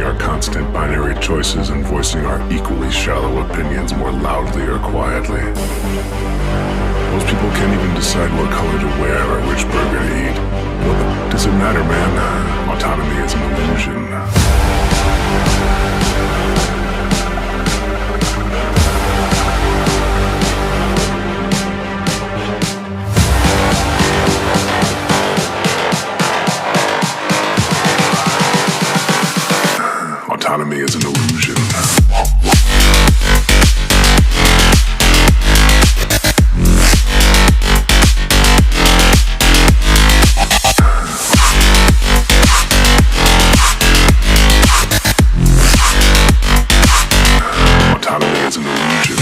our constant binary choices and voicing our equally shallow opinions more loudly or quietly. Most people can't even decide what color to wear or which burger to eat. Well, does it matter, man? Autonomy is an illusion. Autonomy is an illusion. Autonomy is an illusion.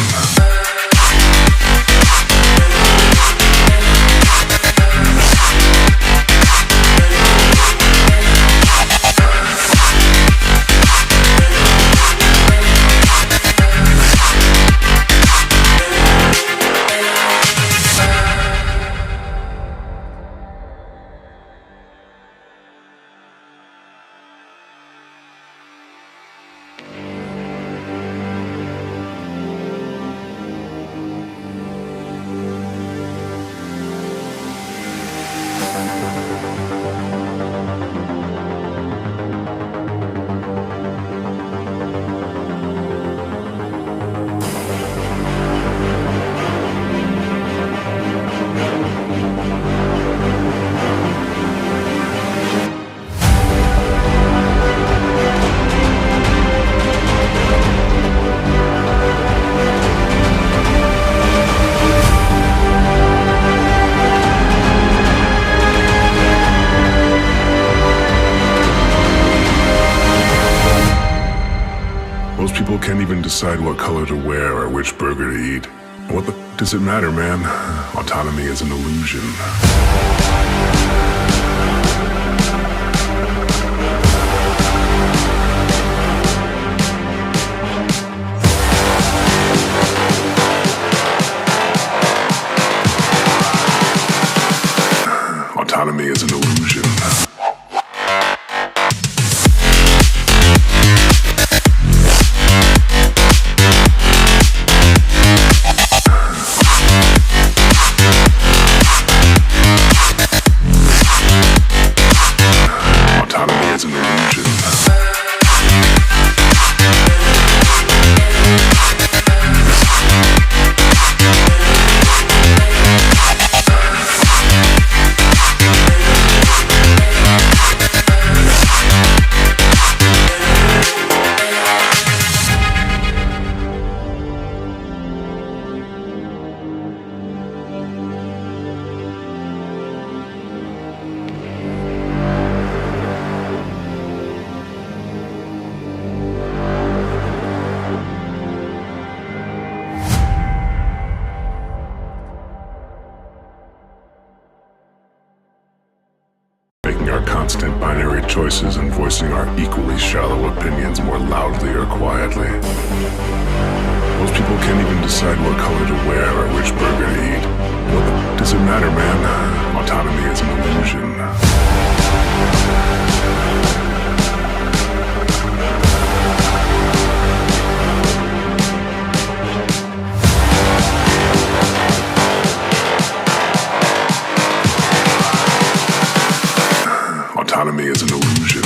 Most people can't even decide what color to wear or which burger to eat. What does it matter, man? Autonomy is an illusion. Autonomy is an illusion. Autonomy is an illusion. Making our constant binary choices and voicing our equally shallow opinions more loudly or quietly. Most people can't even decide what color to wear or which burger to eat. Well, does it matter, man? Autonomy is an illusion. Autonomy is an illusion.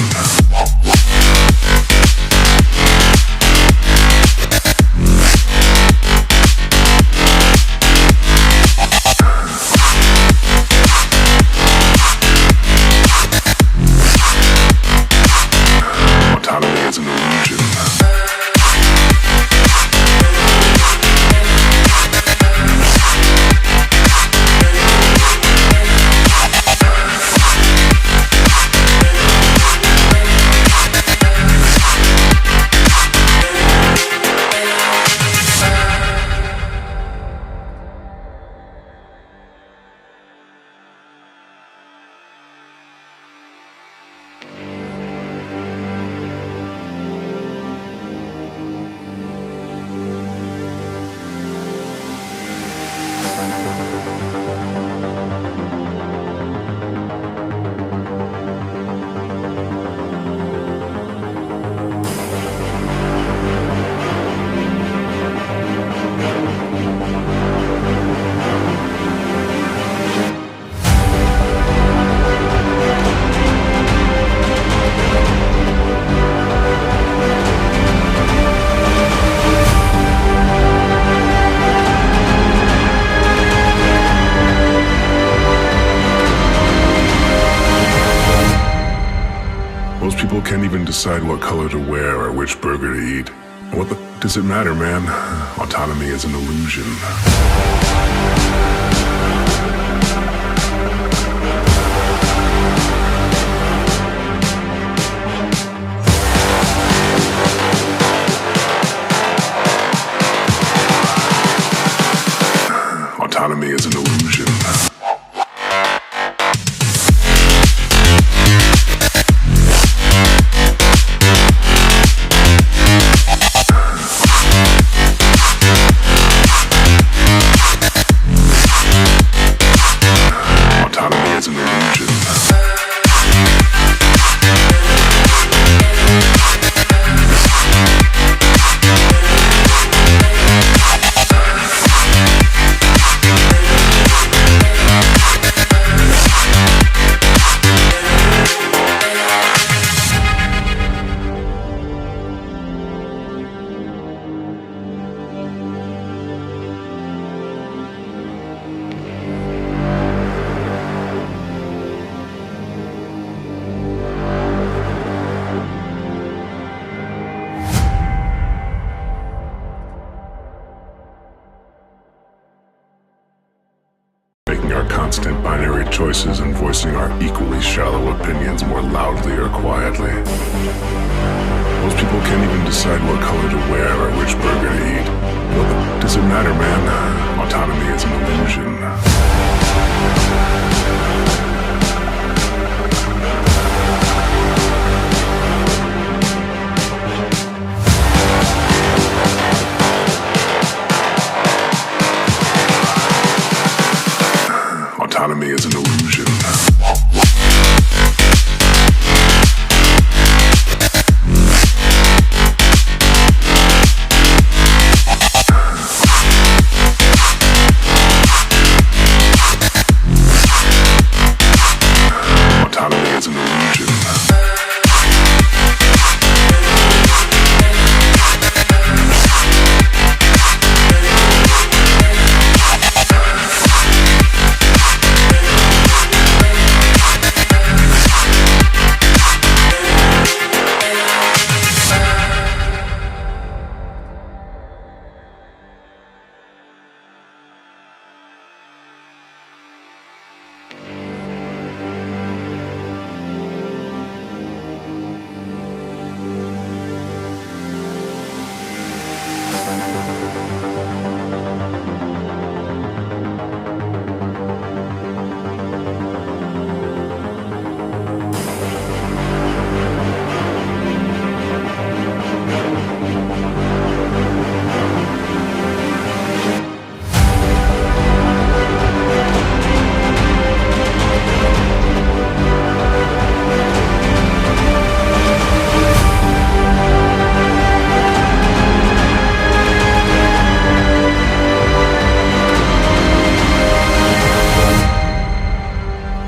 decide what color to wear or which burger to eat. What the does it matter, man? Autonomy is an illusion. Autonomy is an illusion. Autonomy is an illusion. Making our constant binary choices and voicing our equally shallow opinions more loudly or quietly. Most people can't even decide what color to wear or which burger to eat. What the does it matter, man? Autonomy is an illusion. Autonomy is an illusion. Autonomy is an illusion.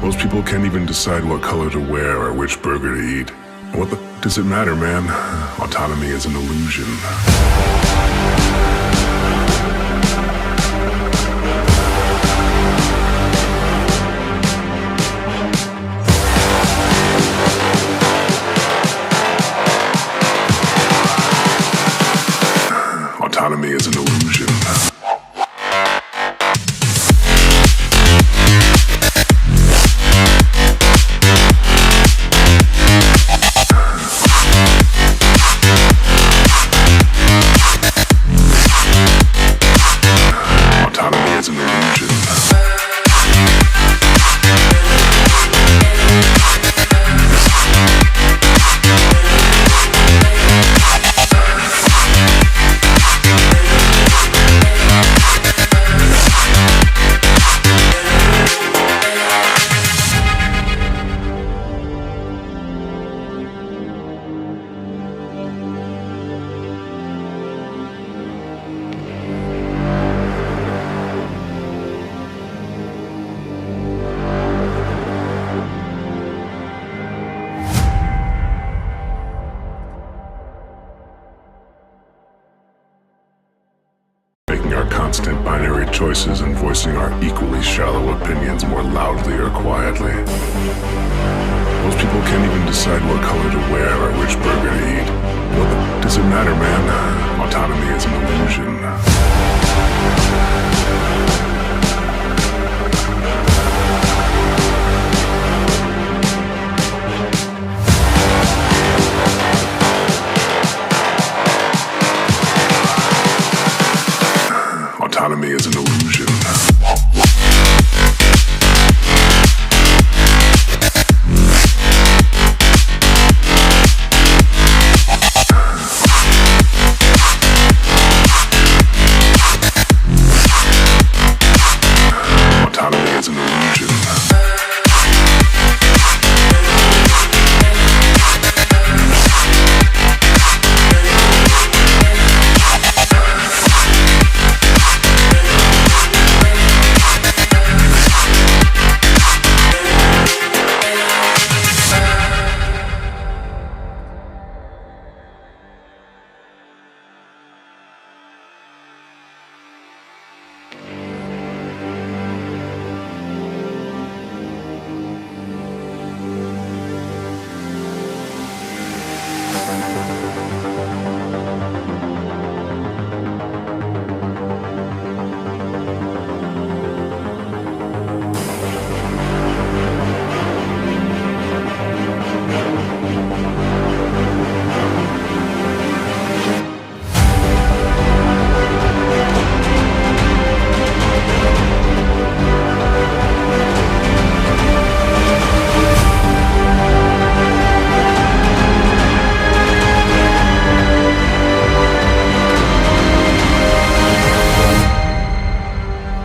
Most people can't even decide what color to wear or which burger to eat. What the does it matter, man? Autonomy is an illusion. Autonomy is an illusion. Autonomy is an illusion. Making our constant binary choices and voicing our equally shallow opinions more loudly or quietly. Most people can't even decide what color to wear or which burger to eat. What does it matter, man? Autonomy is an illusion. Autonomy is an illusion.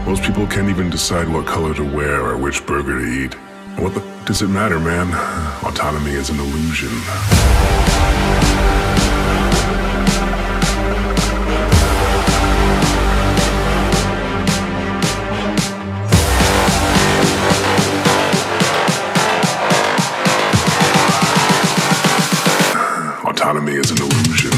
Most people can't even decide what color to wear or which burger to eat. What does it matter, man? Autonomy is an illusion. Autonomy is an illusion.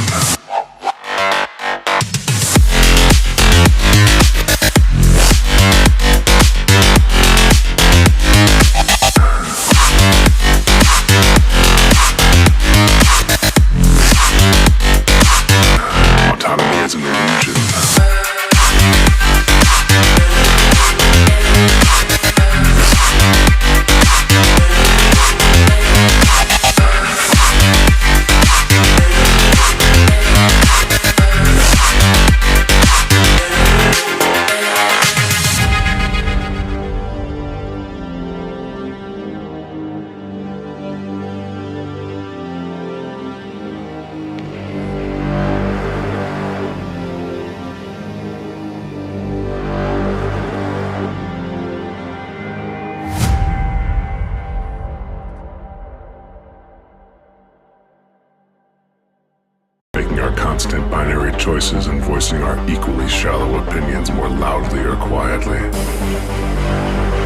Making our constant binary choices and voicing our equally shallow opinions more loudly or quietly.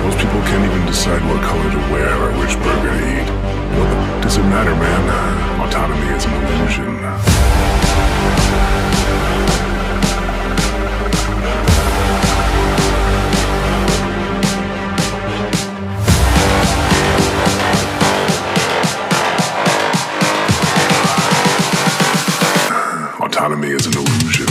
Most people can't even decide what color to wear or which burger to eat. What does it matter, man? Autonomy is an illusion. Autonomy is an illusion.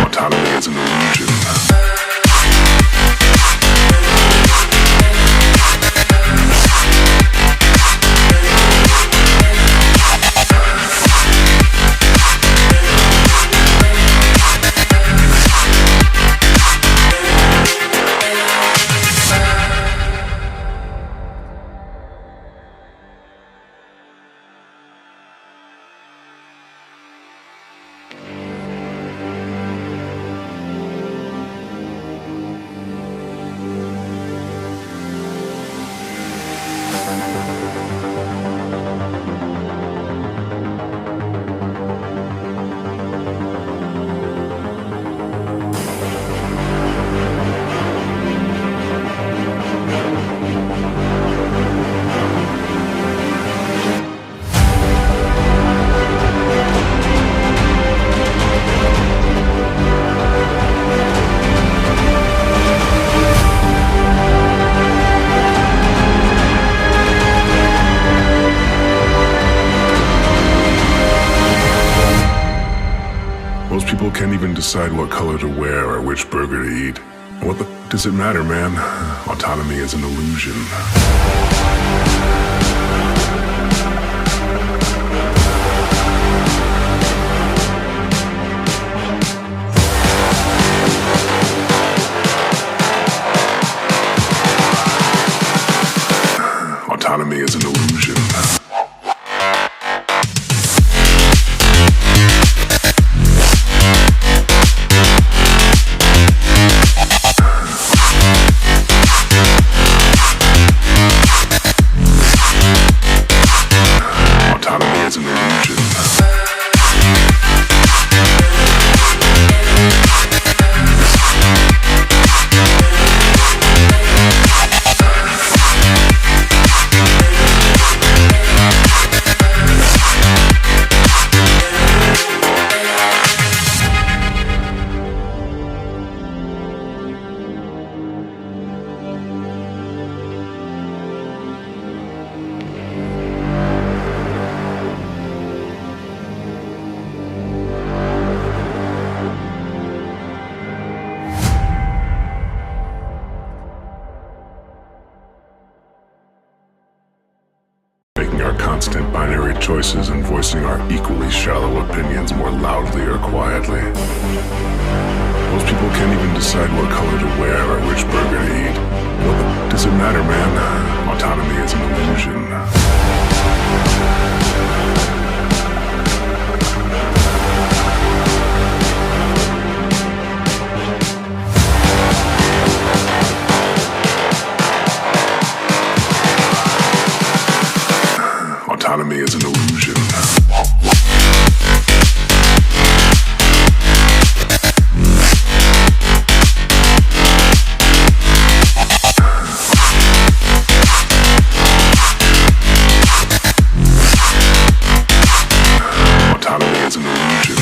Autonomy is an illusion. Most people can't even decide what color to wear or which burger to eat. What the f does it matter, man? Autonomy is an illusion. Autonomy is an illusion. Constant binary choices and voicing our equally shallow opinions more loudly or quietly. Most people can't even decide what color to wear or which burger to eat. What the f does it matter, man? Autonomy is an illusion. Autonomy is an illusion. Autonomy is an illusion.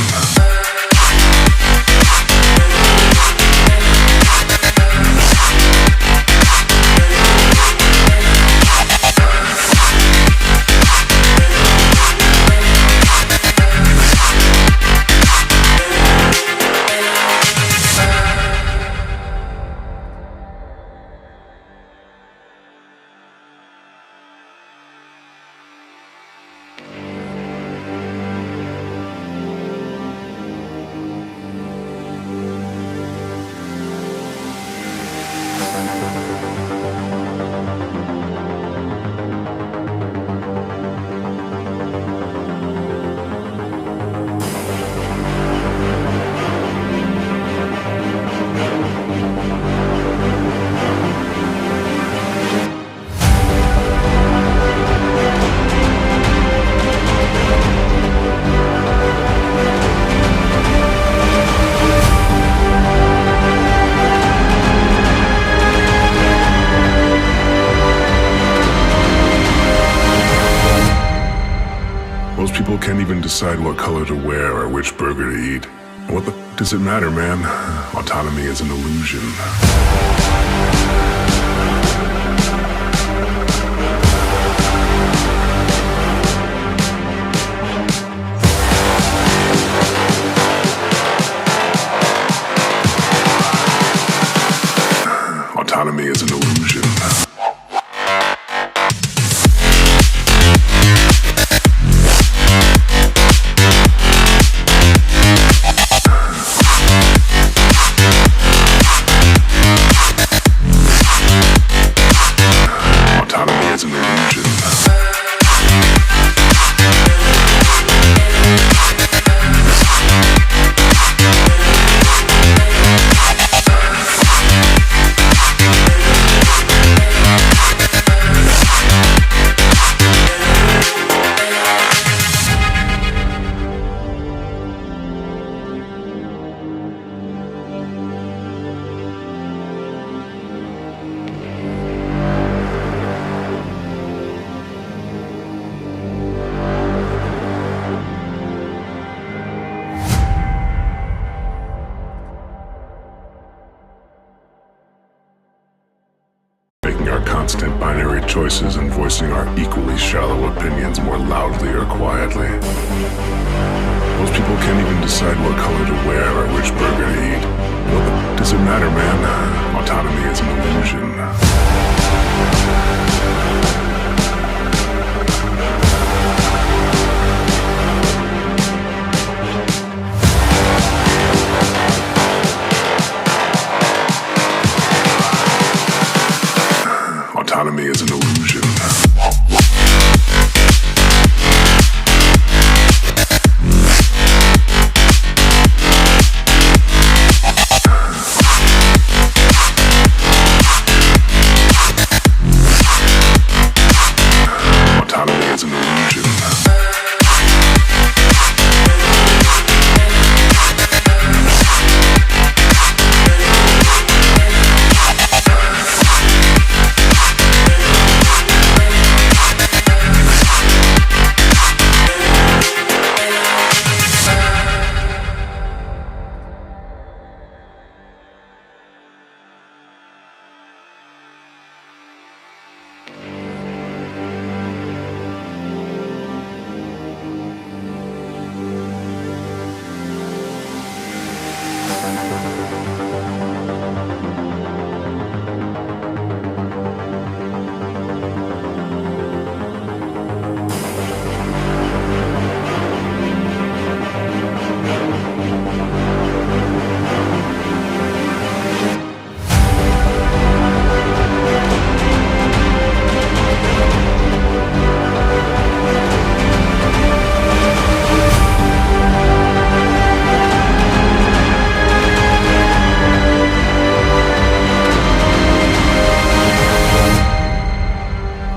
Most people can't even decide what color to wear or which burger to eat. What the f does it matter, man? Autonomy is an illusion. Autonomy is an illusion. Constant binary choices and voicing our equally shallow opinions more loudly or quietly. Most people people can't even decide what color to wear or which burger to eat. What the does it matter, man? Autonomy is an illusion. Autonomy is an illusion. Autonomy is an illusion.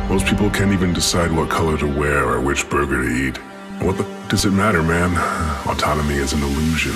Most people can't even decide what color to wear or which burger to eat. What the does it matter, man? Autonomy is an illusion.